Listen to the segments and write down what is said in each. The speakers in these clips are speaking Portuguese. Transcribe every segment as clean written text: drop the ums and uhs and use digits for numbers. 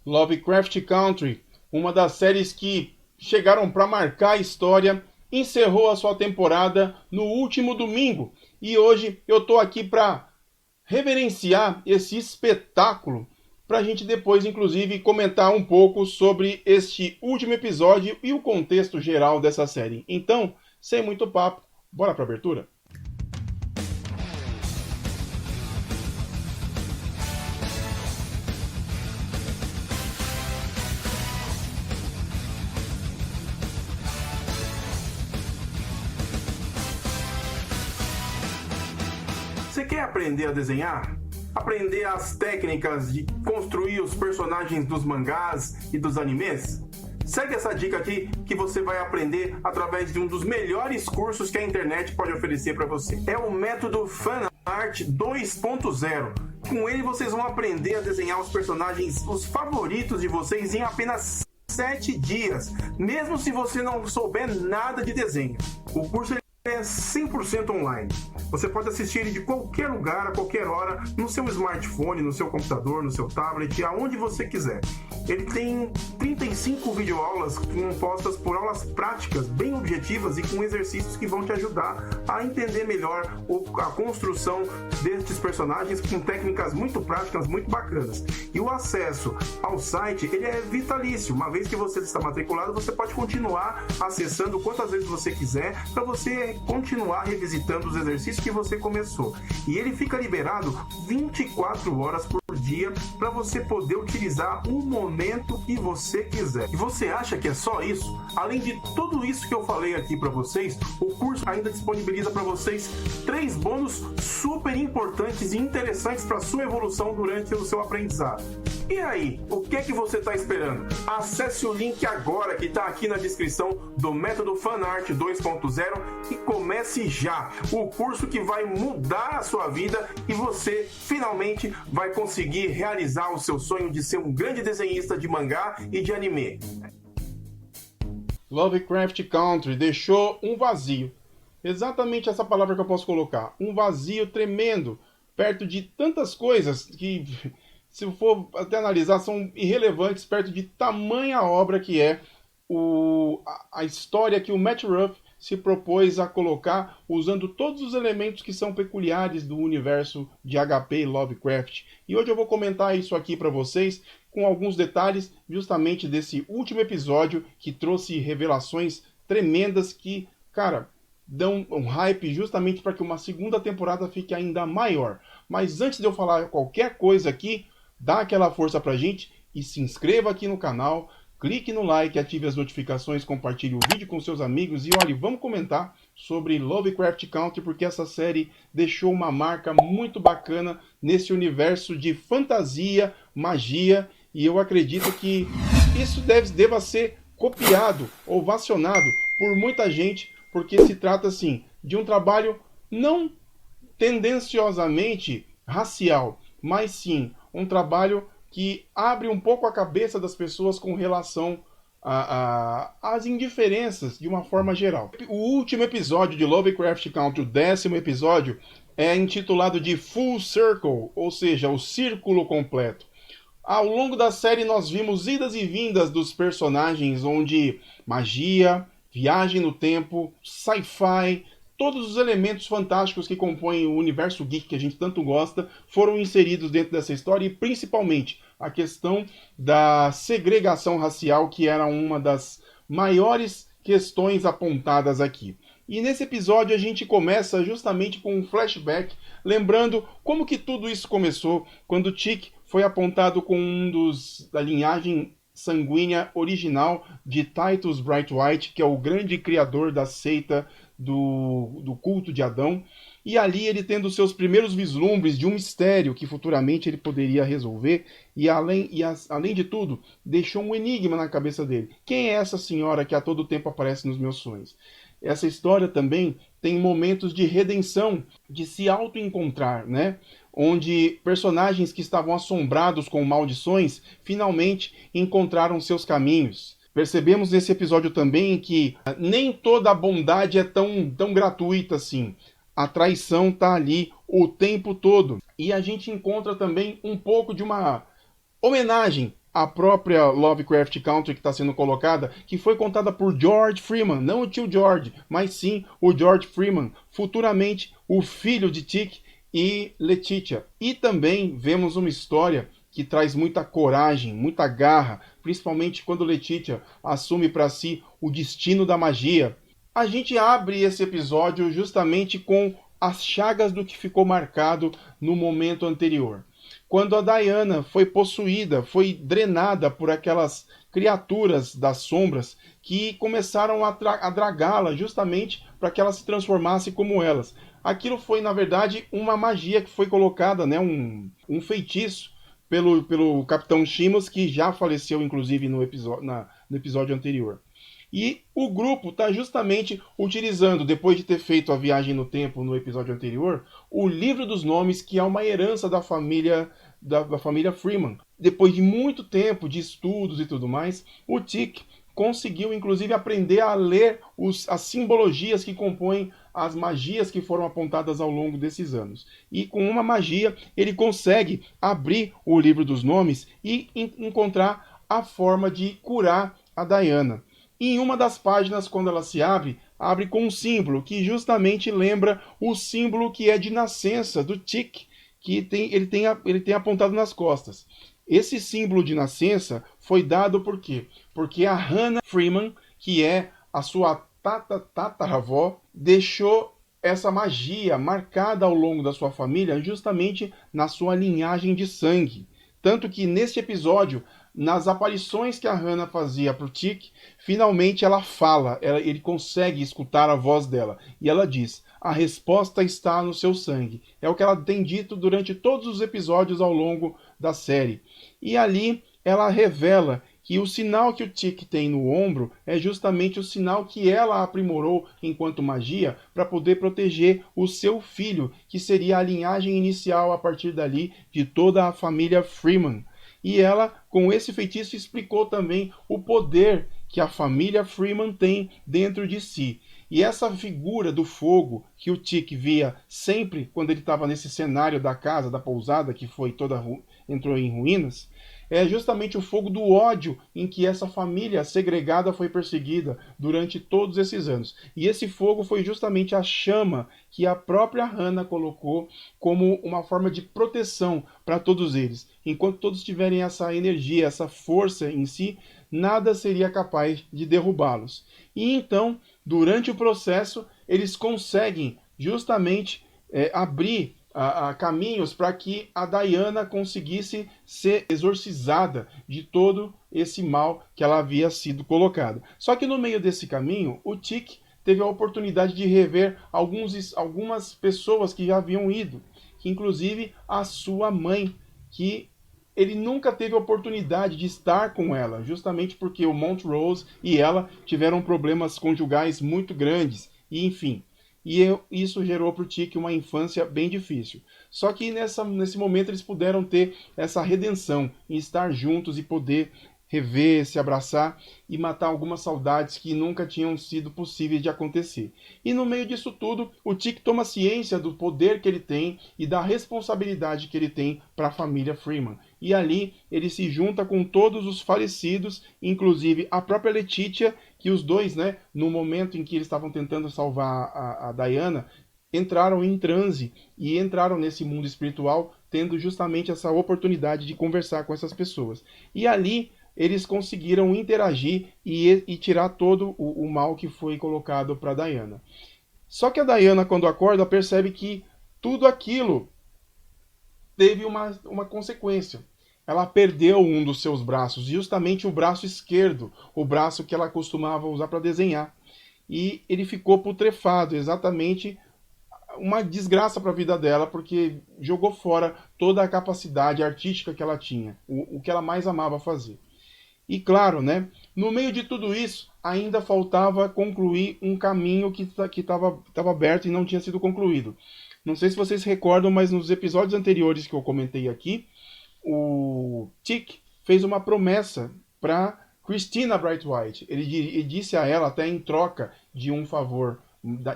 Lovecraft Country, uma das séries que chegaram para marcar a história, encerrou a sua temporada no último domingo. E hoje eu estou aqui para reverenciar esse espetáculo, para a gente depois, inclusive, comentar um pouco sobre este último episódio e o contexto geral dessa série. Então, sem muito papo, bora para a abertura? Você quer aprender a desenhar? Aprender as técnicas de construir os personagens dos mangás e dos animes? Segue essa dica aqui que você vai aprender através de um dos melhores cursos que a internet pode oferecer para você. É o método Fanart 2.0. Com ele vocês vão aprender a desenhar os personagens, os favoritos de vocês em apenas 7 dias, mesmo se você não souber nada de desenho. O curso é 100% online. Você pode assistir ele de qualquer lugar, a qualquer hora, no seu smartphone, no seu computador, no seu tablet, aonde você quiser. Ele tem 35 videoaulas compostas por aulas práticas, bem objetivas e com exercícios que vão te ajudar a entender melhor a construção destes personagens com técnicas muito práticas, muito bacanas. E o acesso ao site, ele é vitalício. Uma vez que você está matriculado, você pode continuar acessando quantas vezes você quiser para você continuar revisitando os exercícios que você começou. E ele fica liberado 24 horas por dia para você poder utilizar um momento que você quiser. E você acha que é só isso? Além de tudo isso que eu falei aqui para vocês, o curso ainda disponibiliza para vocês 3 bônus super importantes e interessantes para sua evolução durante o seu aprendizado. E aí, o que é que você está esperando? Acesse o link agora que está aqui na descrição do Método Fanart 2.0 e comece já o curso que vai mudar a sua vida e você finalmente vai conseguir realizar o seu sonho de ser um grande desenhista de mangá e de anime. Lovecraft Country deixou um vazio. Exatamente essa palavra que eu posso colocar. Um vazio tremendo, perto de tantas coisas que, se for até analisar, são irrelevantes perto de tamanha obra que é a história que o Matt Ruff se propôs a colocar usando todos os elementos que são peculiares do universo de HP e Lovecraft. E hoje eu vou comentar isso aqui para vocês com alguns detalhes justamente desse último episódio que trouxe revelações tremendas que, cara, dão um hype justamente para que uma segunda temporada fique ainda maior. Mas antes de eu falar qualquer coisa aqui, dá aquela força pra gente e se inscreva aqui no canal, clique no like, ative as notificações, compartilhe o vídeo com seus amigos e olhe, vamos comentar sobre Lovecraft Country porque essa série deixou uma marca muito bacana nesse universo de fantasia, magia e eu acredito que isso deva ser copiado, ovacionado por muita gente porque se trata assim de um trabalho não tendenciosamente racial, mas sim um trabalho que abre um pouco a cabeça das pessoas com relação às indiferenças de uma forma geral. O último episódio de Lovecraft Country, o 10º episódio, é intitulado de Full Circle, ou seja, o círculo completo. Ao longo da série nós vimos idas e vindas dos personagens, onde magia, viagem no tempo, sci-fi, todos os elementos fantásticos que compõem o universo geek que a gente tanto gosta foram inseridos dentro dessa história e principalmente a questão da segregação racial, que era uma das maiores questões apontadas aqui. E nesse episódio a gente começa justamente com um flashback, lembrando como que tudo isso começou, quando Tic foi apontado com da linhagem sanguínea original de Titus Brightwhite, que é o grande criador da seita do culto de Adão, e ali ele tendo seus primeiros vislumbres de um mistério que futuramente ele poderia resolver, e além de tudo, deixou um enigma na cabeça dele. Quem é essa senhora que a todo tempo aparece nos meus sonhos? Essa história também tem momentos de redenção, de se auto-encontrar, né? Onde personagens que estavam assombrados com maldições finalmente encontraram seus caminhos. Percebemos nesse episódio também que nem toda a bondade é tão gratuita assim. A traição está ali o tempo todo. E a gente encontra também um pouco de uma homenagem a própria Lovecraft Country que está sendo colocada, que foi contada por George Freeman, não o tio George, mas sim o George Freeman, futuramente o filho de Tic e Letitia. E também vemos uma história que traz muita coragem, muita garra, principalmente quando Letitia assume para si o destino da magia. A gente abre esse episódio justamente com as chagas do que ficou marcado no momento anterior. Quando a Diana foi possuída, foi drenada por aquelas criaturas das sombras que começaram a dragá-la justamente para que ela se transformasse como elas. Aquilo foi, na verdade, uma magia que foi colocada, né, um feitiço pelo Capitão Shimos, que já faleceu, inclusive, no episódio anterior. E o grupo está justamente utilizando, depois de ter feito a viagem no tempo no episódio anterior, o Livro dos Nomes, que é uma herança da família Freeman. Depois de muito tempo de estudos e tudo mais, o Tic conseguiu, inclusive, aprender a ler as simbologias que compõem as magias que foram apontadas ao longo desses anos. E com uma magia, ele consegue abrir o Livro dos Nomes e encontrar a forma de curar a Diana. Em uma das páginas, quando ela se abre com um símbolo que justamente lembra o símbolo que é de nascença do Tic, que ele tem apontado nas costas. Esse símbolo de nascença foi dado por quê? Porque a Hannah Freeman, que é a sua tataravó, deixou essa magia marcada ao longo da sua família justamente na sua linhagem de sangue. Tanto que neste episódio, nas aparições que a Hannah fazia para o Tic, finalmente ela fala, ele consegue escutar a voz dela. E ela diz, a resposta está no seu sangue. É o que ela tem dito durante todos os episódios ao longo da série. E ali ela revela que o sinal que o Tic tem no ombro é justamente o sinal que ela aprimorou enquanto magia para poder proteger o seu filho, que seria a linhagem inicial a partir dali de toda a família Freeman. E ela, com esse feitiço, explicou também o poder que a família Freeman tem dentro de si. E essa figura do fogo que o Tic via sempre quando ele estava nesse cenário da casa, da pousada, que foi entrou em ruínas, é justamente o fogo do ódio em que essa família segregada foi perseguida durante todos esses anos. E esse fogo foi justamente a chama que a própria Hannah colocou como uma forma de proteção para todos eles. Enquanto todos tiverem essa energia, essa força em si, nada seria capaz de derrubá-los. E então, durante o processo, eles conseguem justamente abrir caminhos para que a Diana conseguisse ser exorcizada de todo esse mal que ela havia sido colocada. Só que no meio desse caminho, o Tic teve a oportunidade de rever algumas pessoas que já haviam ido, que inclusive a sua mãe, que ele nunca teve a oportunidade de estar com ela, justamente porque o Montrose e ela tiveram problemas conjugais muito grandes, e enfim. E isso gerou para o Tic uma infância bem difícil. Só que nesse momento eles puderam ter essa redenção, em estar juntos e poder rever, se abraçar e matar algumas saudades que nunca tinham sido possíveis de acontecer. E no meio disso tudo, o Tic toma ciência do poder que ele tem e da responsabilidade que ele tem para a família Freeman. E ali ele se junta com todos os falecidos, inclusive a própria Letitia, que os dois, né, no momento em que eles estavam tentando salvar a Diana, entraram em transe e entraram nesse mundo espiritual, tendo justamente essa oportunidade de conversar com essas pessoas. E ali eles conseguiram interagir e tirar todo o mal que foi colocado para Diana. Só que a Diana, quando acorda, percebe que tudo aquilo teve uma consequência. Ela perdeu um dos seus braços, justamente o braço esquerdo, o braço que ela costumava usar para desenhar. E ele ficou putrefado, exatamente uma desgraça para a vida dela, porque jogou fora toda a capacidade artística que ela tinha, o que ela mais amava fazer. E claro, né, no meio de tudo isso, ainda faltava concluir um caminho que estava aberto e não tinha sido concluído. Não sei se vocês recordam, mas nos episódios anteriores que eu comentei aqui, o Tic fez uma promessa para Christina Brightwhite. Ele disse a ela, até em troca de um favor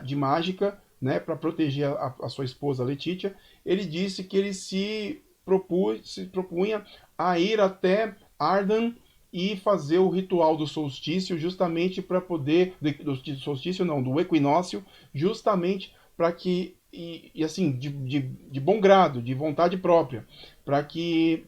de mágica, né, para proteger a sua esposa Letitia, ele disse que ele se propunha a ir até Ardan e fazer o ritual do solstício, justamente para poder... Do solstício não, do equinócio, justamente para que... E assim, de bom grado, de vontade própria, para que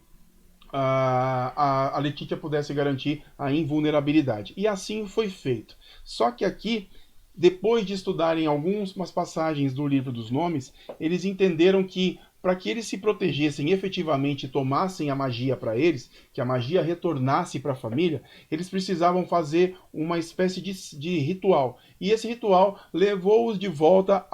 a Letitia pudesse garantir a invulnerabilidade. E assim foi feito. Só que aqui, depois de estudarem algumas passagens do Livro dos Nomes, eles entenderam que para que eles se protegessem efetivamente e tomassem a magia para eles, que a magia retornasse para a família, eles precisavam fazer uma espécie de ritual. E esse ritual levou-os de volta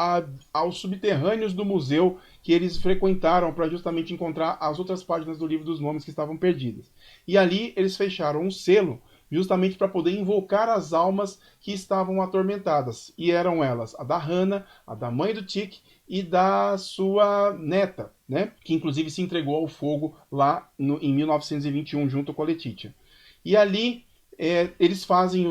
aos subterrâneos do museu que eles frequentaram para justamente encontrar as outras páginas do Livro dos Nomes que estavam perdidas. E ali eles fecharam um selo justamente para poder invocar as almas que estavam atormentadas. E eram elas a da Hannah, a da mãe do Tic e da sua neta, né? Que inclusive se entregou ao fogo lá em 1921 junto com a Letitia. E ali eles fazem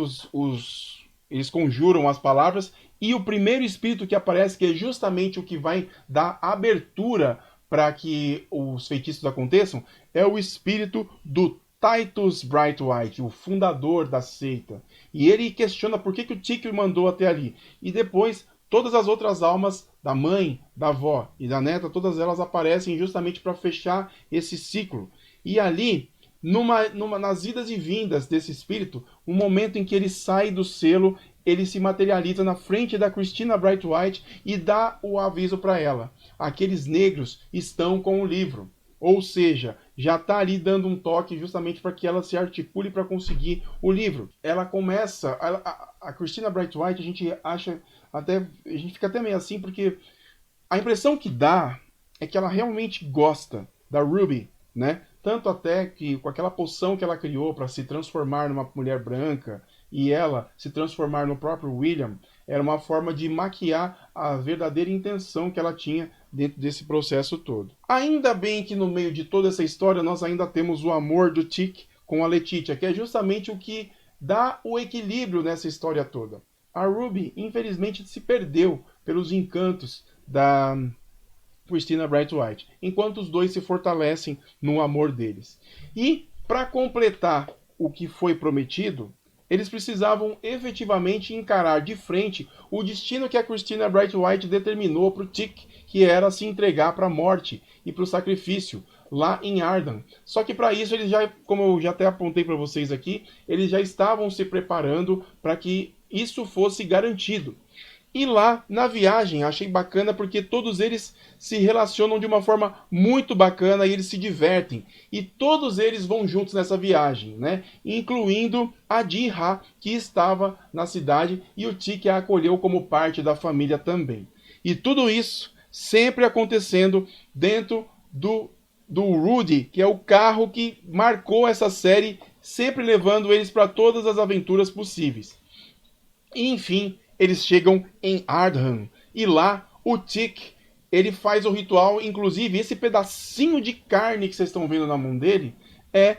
eles conjuram as palavras e o primeiro espírito que aparece, que é justamente o que vai dar abertura para que os feitiços aconteçam, é o espírito do Titus Brightwhite, o fundador da seita. E ele questiona por que o Tic mandou até ali. E depois, todas as outras almas da mãe, da avó e da neta, todas elas aparecem justamente para fechar esse ciclo. E ali, nas idas e vindas desse espírito, o momento em que ele sai do selo, ele se materializa na frente da Christina Brightwhite e dá o aviso para ela. Aqueles negros estão com o livro. Ou seja, já está ali dando um toque justamente para que ela se articule para conseguir o livro. Ela começa... A Christina Brightwhite, a gente fica até meio assim, porque a impressão que dá é que ela realmente gosta da Ruby, né? Tanto até que com aquela poção que ela criou para se transformar numa mulher branca e ela se transformar no próprio William, era uma forma de maquiar a verdadeira intenção que ela tinha dentro desse processo todo. Ainda bem que no meio de toda essa história nós ainda temos o amor do Tic com a Letitia, que é justamente o que dá o equilíbrio nessa história toda. A Ruby, infelizmente, se perdeu pelos encantos da Christina Brightwhite, enquanto os dois se fortalecem no amor deles. E, para completar o que foi prometido, eles precisavam efetivamente encarar de frente o destino que a Christina Brightwhite determinou para o Tic, que era se entregar para a morte e para o sacrifício lá em Ardan. Só que para isso eles já, como eu já até apontei para vocês aqui, eles já estavam se preparando para que isso fosse garantido. E lá, na viagem, achei bacana porque todos eles se relacionam de uma forma muito bacana e eles se divertem. E todos eles vão juntos nessa viagem, né? Incluindo a Ji-Ha, que estava na cidade, e o Tic a acolheu como parte da família também. E tudo isso sempre acontecendo dentro do Rudy, que é o carro que marcou essa série, sempre levando eles para todas as aventuras possíveis. E, enfim, eles chegam em Ardham. E lá, o Tic, ele faz o ritual. Inclusive, esse pedacinho de carne que vocês estão vendo na mão dele é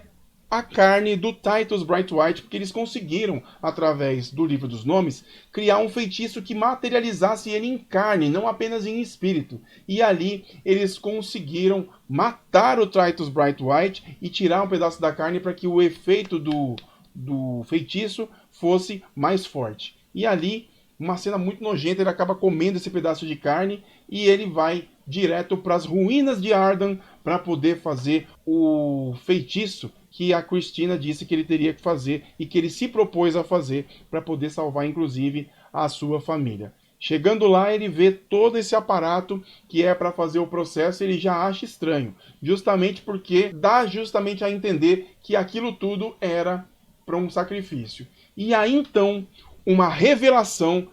a carne do Titus Brightwhite, porque eles conseguiram, através do Livro dos Nomes, criar um feitiço que materializasse ele em carne, não apenas em espírito. E ali, eles conseguiram matar o Titus Brightwhite e tirar um pedaço da carne para que o efeito do feitiço fosse mais forte. E ali, uma cena muito nojenta, ele acaba comendo esse pedaço de carne e ele vai direto para as ruínas de Ardan para poder fazer o feitiço que a Christina disse que ele teria que fazer e que ele se propôs a fazer para poder salvar, inclusive, a sua família. Chegando lá, ele vê todo esse aparato que é para fazer o processo, ele já acha estranho, justamente porque dá justamente a entender que aquilo tudo era para um sacrifício. E aí, então, uma revelação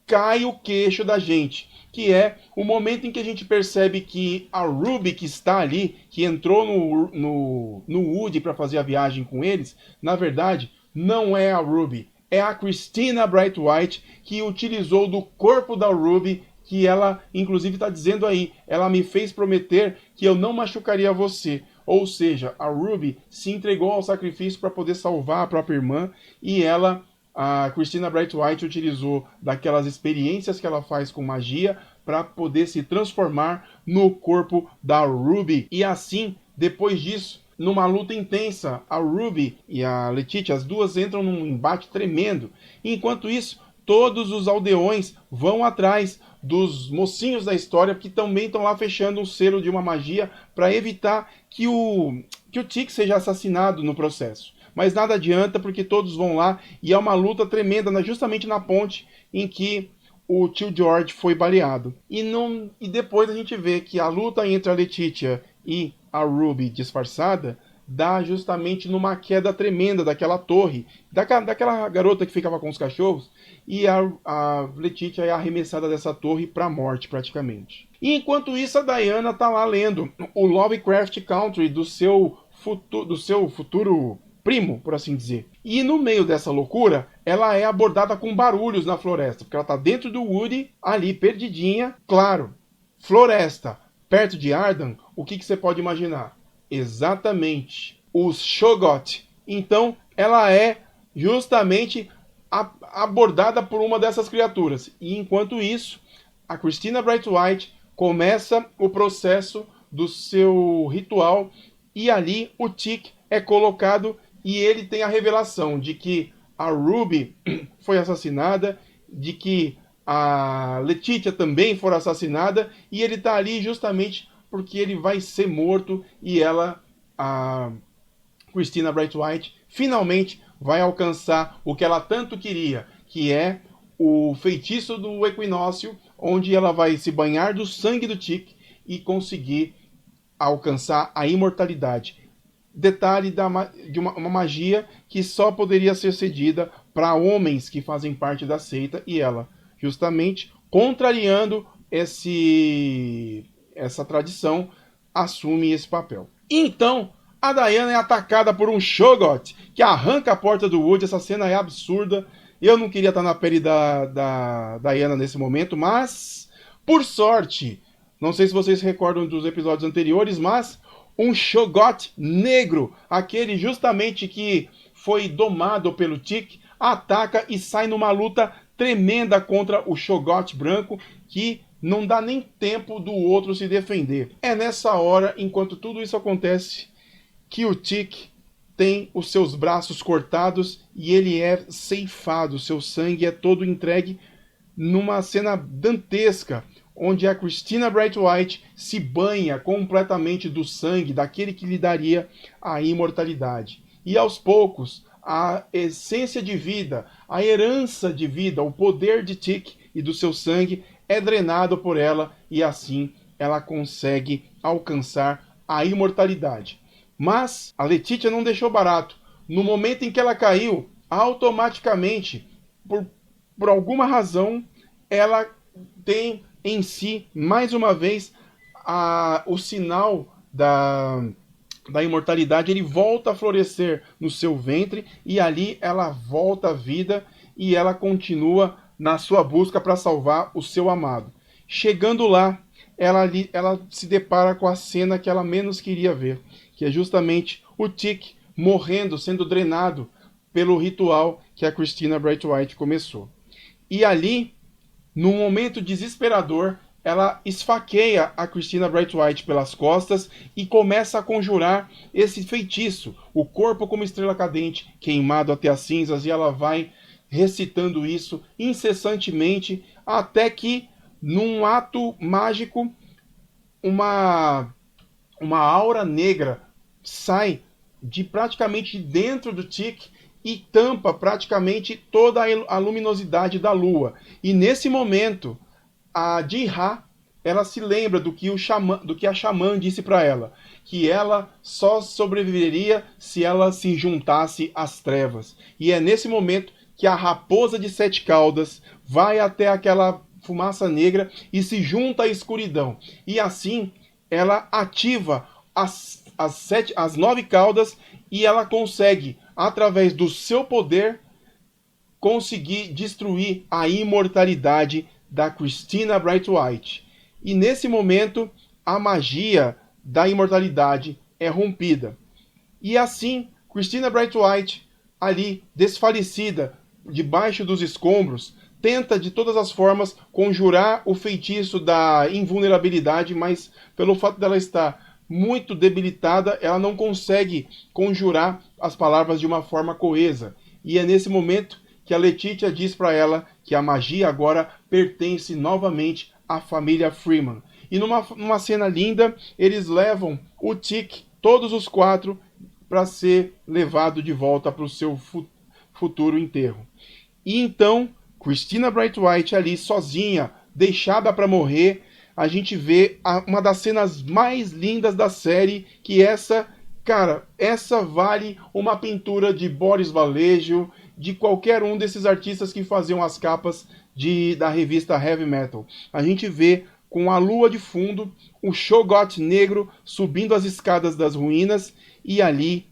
cai o queixo da gente, que é o momento em que a gente percebe que a Ruby que está ali, que entrou no Woody para fazer a viagem com eles, na verdade, não é a Ruby, é a Christina Brightwhite que utilizou do corpo da Ruby, que ela, inclusive, está dizendo aí, ela me fez prometer que eu não machucaria você. Ou seja, a Ruby se entregou ao sacrifício para poder salvar a própria irmã e a Christina Brightwhite utilizou daquelas experiências que ela faz com magia para poder se transformar no corpo da Ruby. E assim, depois disso, numa luta intensa. A Ruby e a Letitia, as duas entram num embate tremendo. Enquanto isso, todos os aldeões vão atrás dos mocinhos da história que também estão lá fechando um selo de uma magia para evitar que o Tick seja assassinado no processo. Mas nada adianta porque todos vão lá e é uma luta tremenda justamente na ponte em que o tio George foi baleado. E depois a gente vê que a luta entre a Letitia e a Ruby disfarçada dá justamente numa queda tremenda daquela torre, daquela garota que ficava com os cachorros, e a Letitia é arremessada dessa torre para a morte praticamente. E enquanto isso a Diana tá lá lendo o Lovecraft Country do seu futuro primo, por assim dizer. E no meio dessa loucura, ela é abordada com barulhos na floresta, porque ela tá dentro do Woody, ali perdidinha. Claro, floresta, perto de Ardan, o que você pode imaginar? Exatamente, os Shoggoth. Então, ela é justamente abordada por uma dessas criaturas. E enquanto isso, a Christina Brightwhite começa o processo do seu ritual e ali o Tick é colocado e ele tem a revelação de que a Ruby foi assassinada, de que a Letitia também foi assassinada, e ele está ali justamente porque ele vai ser morto e ela, a Christina Brightwhite, finalmente vai alcançar o que ela tanto queria, que é o feitiço do equinócio, onde ela vai se banhar do sangue do Tick e conseguir alcançar a imortalidade. Detalhe de uma magia que só poderia ser cedida para homens que fazem parte da seita, e ela, justamente contrariando essa tradição, assume esse papel. Então, a Diana é atacada por um Shoggoth que arranca a porta do Woody. Essa cena é absurda. Eu não queria estar na pele da Diana nesse momento, mas, por sorte, não sei se vocês se recordam dos episódios anteriores, mas um Shoggoth negro, aquele justamente que foi domado pelo Tick, ataca e sai numa luta tremenda contra o Shoggoth branco, que não dá nem tempo do outro se defender. É nessa hora, enquanto tudo isso acontece, que o Tick tem os seus braços cortados e ele é ceifado, seu sangue é todo entregue numa cena dantesca, onde a Christina Brightwhite se banha completamente do sangue daquele que lhe daria a imortalidade. E aos poucos, a essência de vida, a herança de vida, o poder de Tick e do seu sangue é drenado por ela, e assim ela consegue alcançar a imortalidade. Mas a Letitia não deixou barato. No momento em que ela caiu, automaticamente, por alguma razão, ela tem em si, mais uma vez, o sinal da imortalidade. Ele volta a florescer no seu ventre e ali ela volta à vida e ela continua na sua busca para salvar o seu amado. Chegando lá, ela se depara com a cena que ela menos queria ver, que é justamente o Tick morrendo, sendo drenado pelo ritual que a Christina Brightwhite começou. E ali, num momento desesperador, ela esfaqueia a Christina Brightwhite pelas costas e começa a conjurar esse feitiço, o corpo como estrela cadente, queimado até as cinzas, e ela vai recitando isso incessantemente, até que, num ato mágico, uma aura negra sai praticamente dentro do Tick e tampa praticamente toda a luminosidade da lua. E nesse momento, a Ji-Ha, ela se lembra do que a xamã disse para ela, que ela só sobreviveria se ela se juntasse às trevas. E é nesse momento que a raposa de 7 caudas vai até aquela fumaça negra e se junta à escuridão. E assim, ela ativa as 9 caudas e ela consegue, através do seu poder, conseguir destruir a imortalidade da Christina Brightwhite. E nesse momento, a magia da imortalidade é rompida. E assim, Christina Brightwhite, ali desfalecida, debaixo dos escombros, tenta de todas as formas conjurar o feitiço da invulnerabilidade, mas pelo fato dela estar muito debilitada, ela não consegue conjurar as palavras de uma forma coesa. E é nesse momento que a Letitia diz para ela que a magia agora pertence novamente à família Freeman. E numa cena linda, eles levam o Tic, todos os 4, para ser levado de volta para o seu futuro enterro. E então, Christina Bright White ali sozinha, deixada para morrer, a gente vê uma das cenas mais lindas da série, que essa vale uma pintura de Boris Vallejo, de qualquer um desses artistas que faziam as capas da revista Heavy Metal. A gente vê com a lua de fundo, o Shoggoth negro subindo as escadas das ruínas, e ali,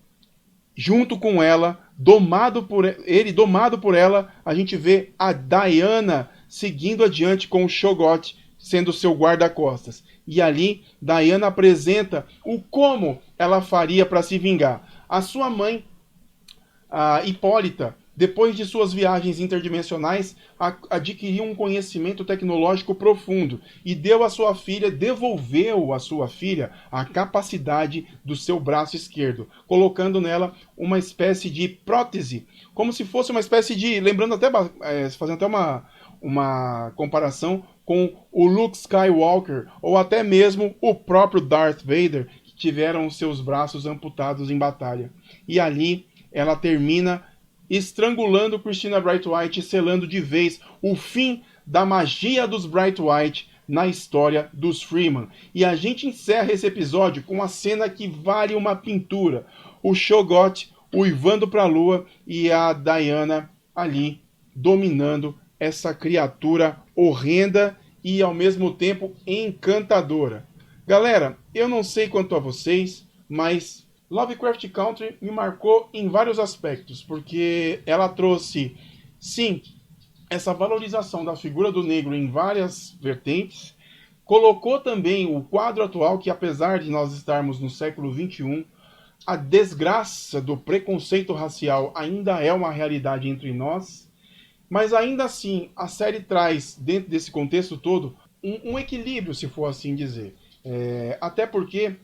junto com ela, domado por ela, a gente vê a Diana seguindo adiante com o Shoggoth sendo seu guarda-costas. E ali, Diana apresenta o como ela faria para se vingar. A sua mãe, a Hipólita, depois de suas viagens interdimensionais, adquiriu um conhecimento tecnológico profundo e devolveu à sua filha a capacidade do seu braço esquerdo, colocando nela uma espécie de prótese, como se fosse uma espécie de, lembrando até, fazendo até uma comparação com o Luke Skywalker, ou até mesmo o próprio Darth Vader, que tiveram seus braços amputados em batalha. E ali ela termina estrangulando Christina Bright White, selando de vez o fim da magia dos Bright White na história dos Freeman. E a gente encerra esse episódio com uma cena que vale uma pintura. O Shoggoth uivando para a lua e a Diana ali dominando essa criatura horrenda e ao mesmo tempo encantadora. Galera, eu não sei quanto a vocês, mas Lovecraft Country me marcou em vários aspectos, porque ela trouxe, sim, essa valorização da figura do negro em várias vertentes, colocou também o quadro atual, que apesar de nós estarmos no século XXI, a desgraça do preconceito racial ainda é uma realidade entre nós, mas ainda assim a série traz, dentro desse contexto todo, um equilíbrio, se for assim dizer. Até porque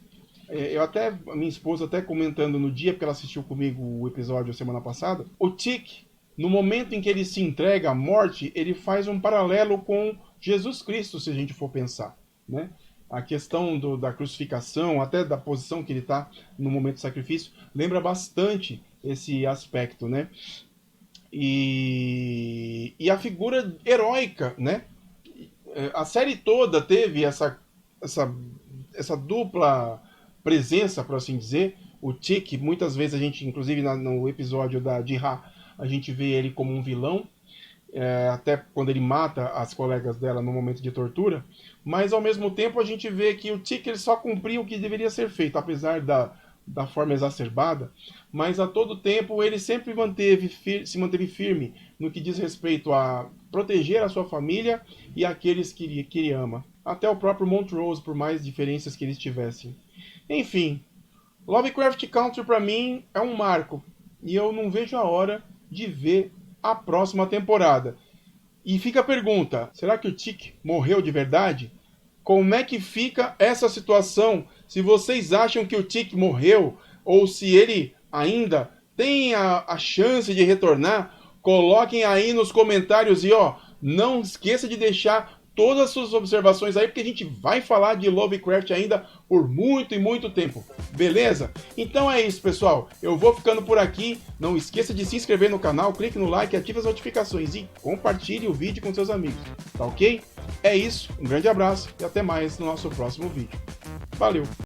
a minha esposa até comentando no dia, porque ela assistiu comigo o episódio semana passada, o Tic, no momento em que ele se entrega à morte, ele faz um paralelo com Jesus Cristo, se a gente for pensar, né? A questão da crucificação, até da posição que ele está no momento do sacrifício, lembra bastante esse aspecto, né? E a figura heróica, né? A série toda teve essa dupla presença, por assim dizer. O Tic, muitas vezes a gente, inclusive no episódio da Jihá, a gente vê ele como um vilão, até quando ele mata as colegas dela no momento de tortura, mas ao mesmo tempo a gente vê que o Tic ele só cumpria o que deveria ser feito, apesar da forma exacerbada, mas a todo tempo ele sempre se manteve firme no que diz respeito a proteger a sua família e aqueles que ele ama. Até o próprio Montrose, por mais diferenças que eles tivessem. Enfim, Lovecraft Country para mim é um marco, e eu não vejo a hora de ver a próxima temporada. E fica a pergunta, será que o Tic morreu de verdade? Como é que fica essa situação? Se vocês acham que o Tic morreu, ou se ele ainda tem a chance de retornar, coloquem aí nos comentários e não esqueça de deixar todas as suas observações aí, porque a gente vai falar de Lovecraft ainda por muito e muito tempo, beleza? Então é isso, pessoal, eu vou ficando por aqui, não esqueça de se inscrever no canal, clique no like, ative as notificações e compartilhe o vídeo com seus amigos, tá ok? É isso, um grande abraço e até mais no nosso próximo vídeo. Valeu!